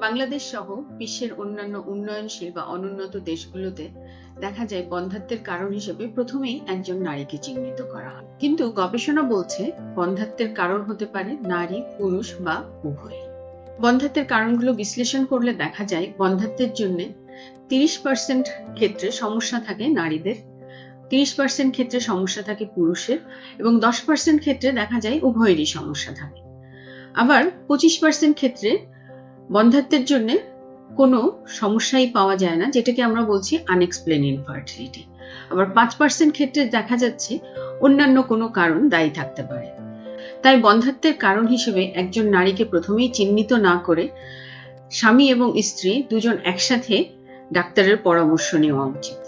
বাংলাদেশ সহ বিশ্বের অন্যান্য উন্নয়নশীল বা অনুন্নত দেশগুলোতে দেখা যায় বন্ধ্যাত্বের কারণ হিসেবে প্রথমেই একজন নারীকে চিহ্নিত করা হয়। কিন্তু গবেষণা বলছে বন্ধ্যাত্বের কারণ হতে পারে নারী, পুরুষ বা উভয়। বন্ধ্যাত্বের কারণগুলো বিশ্লেষণ করলে দেখা যায় বন্ধ্যাত্বের জন্য 30% ক্ষেত্রে সমস্যা থাকে নারীদের, 30% ক্ষেত্রে সমস্যা থাকে পুরুষের এবং 10% ক্ষেত্রে দেখা যায় উভয়েরই সমস্যা থাকে। আবার 25% ক্ষেত্রে বন্ধ্যাত্বের জন্য কোনো সমস্যাই পাওয়া যায় না, যেটাকে আমরা বলছি আনএক্সপ্লেইন ইনফার্টিলিটি। আবার 5% ক্ষেত্রে দেখা যাচ্ছে অন্যান্য কোনো কারণ দায়ী থাকতে পারে। তাই বন্ধ্যাত্বের কারণ হিসেবে একজন নারীকে প্রথমেই চিহ্নিত না করে স্বামী এবং স্ত্রী দুজন একসাথে ডাক্তারের পরামর্শ নেওয়া উচিত।